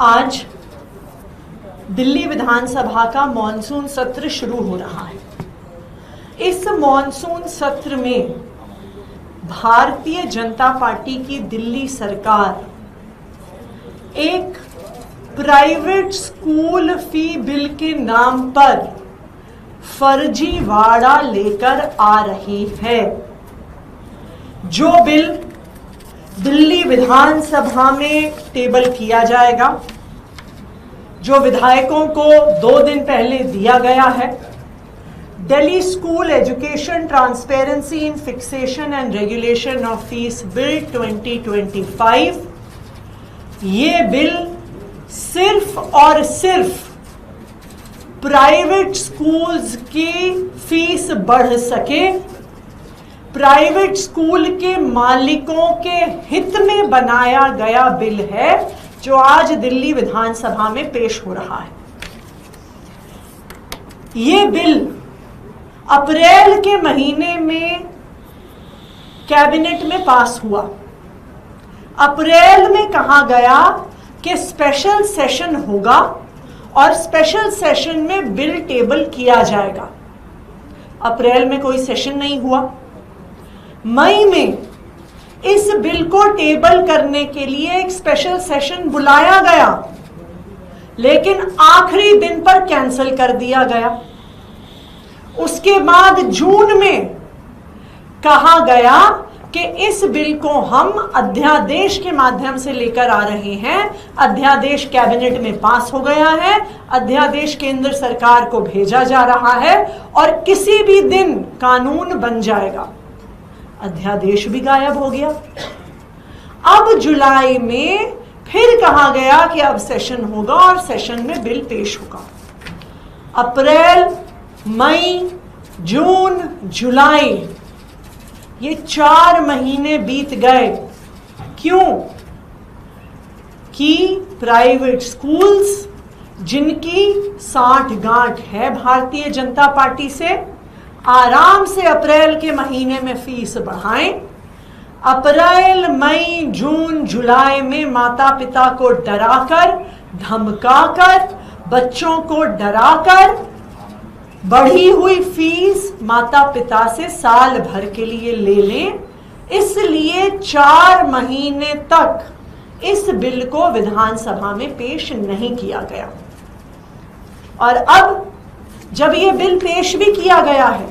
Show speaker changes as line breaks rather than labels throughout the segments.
आज दिल्ली विधानसभा का मॉनसून सत्र शुरू हो रहा है। इस मॉनसून सत्र में भारतीय जनता पार्टी की दिल्ली सरकार एक प्राइवेट स्कूल फी बिल के नाम पर फर्जीवाड़ा लेकर आ रही है। जो बिल दिल्ली विधानसभा में टेबल किया जाएगा, जो विधायकों को 2 दिन पहले दिया गया है, Delhi school education transparency in fixation and regulation of fees bill 2025, ये बिल सिर्फ और सिर्फ प्राइवेट स्कूल्स की फीस बढ़ सके, प्राइवेट स्कूल के मालिकों के हित में बनाया गया बिल है, जो आज दिल्ली विधानसभा में पेश हो रहा है। ये बिल अप्रैल के महीने में कैबिनेट में पास हुआ। अप्रैल में कहा गया कि स्पेशल सेशन होगा और स्पेशल सेशन में बिल टेबल किया जाएगा। अप्रैल में कोई सेशन नहीं हुआ। मई में इस बिल को टेबल करने के लिए एक स्पेशल सेशन बुलाया गया, लेकिन आखिरी दिन पर कैंसिल कर दिया गया। उसके बाद जून में कहा गया कि इस बिल को हम अध्यादेश के माध्यम से लेकर आ रहे हैं। अध्यादेश कैबिनेट में पास हो गया है, अध्यादेश केंद्र सरकार को भेजा जा रहा है और किसी भी दिन कानून बन जाएगा। अध्यादेश भी गायब हो गया। अब जुलाई में फिर कहा गया कि अब सेशन होगा और सेशन में बिल पेश होगा। अप्रैल, मई, जून, जुलाई, ये 4 महीने बीत गए। क्यों? कि प्राइवेट स्कूल्स जिनकी साठ गांठ है भारतीय जनता पार्टी से, आराम से अप्रैल के महीने में फीस बढ़ाएं। अप्रैल, मई, जून, जुलाई में माता पिता को डराकर, धमकाकर, बच्चों को डराकर बढ़ी हुई फीस माता पिता से साल भर के लिए ले लें। इसलिए 4 महीने तक इस बिल को विधानसभा में पेश नहीं किया गया। और अब जब ये बिल पेश भी किया गया है,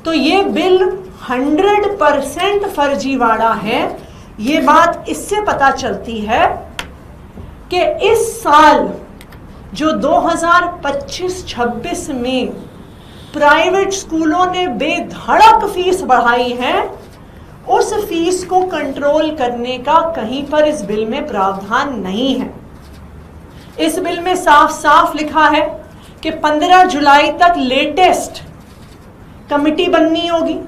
तो ये बिल 100% फर्जीवाड़ा है। ये बात इससे पता चलती है कि इस साल जो 2025-26 में प्राइवेट स्कूलों ने बेधड़क फीस बढ़ाई है, उस फीस को कंट्रोल करने का कहीं पर इस बिल में प्रावधान नहीं है। इस बिल में साफ साफ लिखा है कि 15 जुलाई तक लेटेस्ट कमिटी बननी होगी।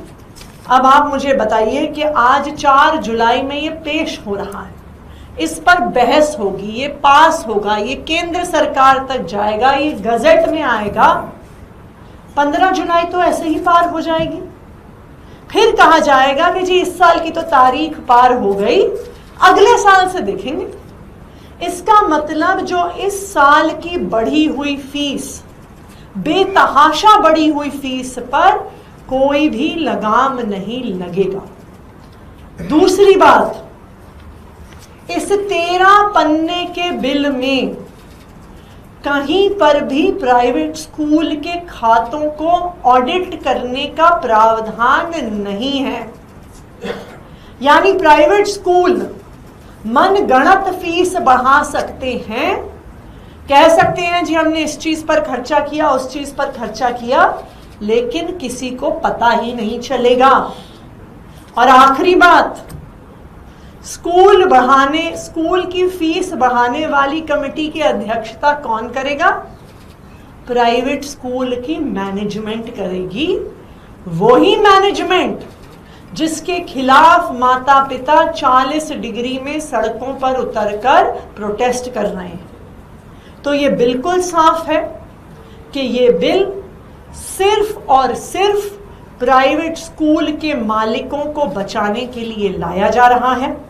अब आप मुझे बताइए कि आज 4 जुलाई में ये पेश हो रहा है, इस पर बहस होगी, ये पास होगा, ये केंद्र सरकार तक जाएगा, ये गजट में आएगा। 15 जुलाई तो ऐसे ही पार हो जाएगी। फिर कहा जाएगा कि जी इस साल की तो तारीख पार हो गई, अगले साल से देखेंगे। इसका मतलब जो इस साल की बढ़ी हुई फीस, बेतहाशा बढ़ी हुई फीस पर कोई भी लगाम नहीं लगेगा। दूसरी बात, इस 13 पन्ने के बिल में कहीं पर भी प्राइवेट स्कूल के खातों को ऑडिट करने का प्रावधान नहीं है। यानी प्राइवेट स्कूल मनगढ़ंत फीस बढ़ा सकते हैं, कह सकते हैं जी हमने इस चीज पर खर्चा किया, उस चीज पर खर्चा किया, लेकिन किसी को पता ही नहीं चलेगा। और आखिरी बात, स्कूल की फीस बढ़ाने वाली कमेटी की अध्यक्षता कौन करेगा? प्राइवेट स्कूल की मैनेजमेंट करेगी। वही मैनेजमेंट जिसके खिलाफ माता पिता 40 डिग्री में सड़कों पर उतरकर प्रोटेस्ट कर रहे हैं। तो ये बिल्कुल साफ है कि ये बिल सिर्फ और सिर्फ प्राइवेट स्कूल के मालिकों को बचाने के लिए लाया जा रहा है।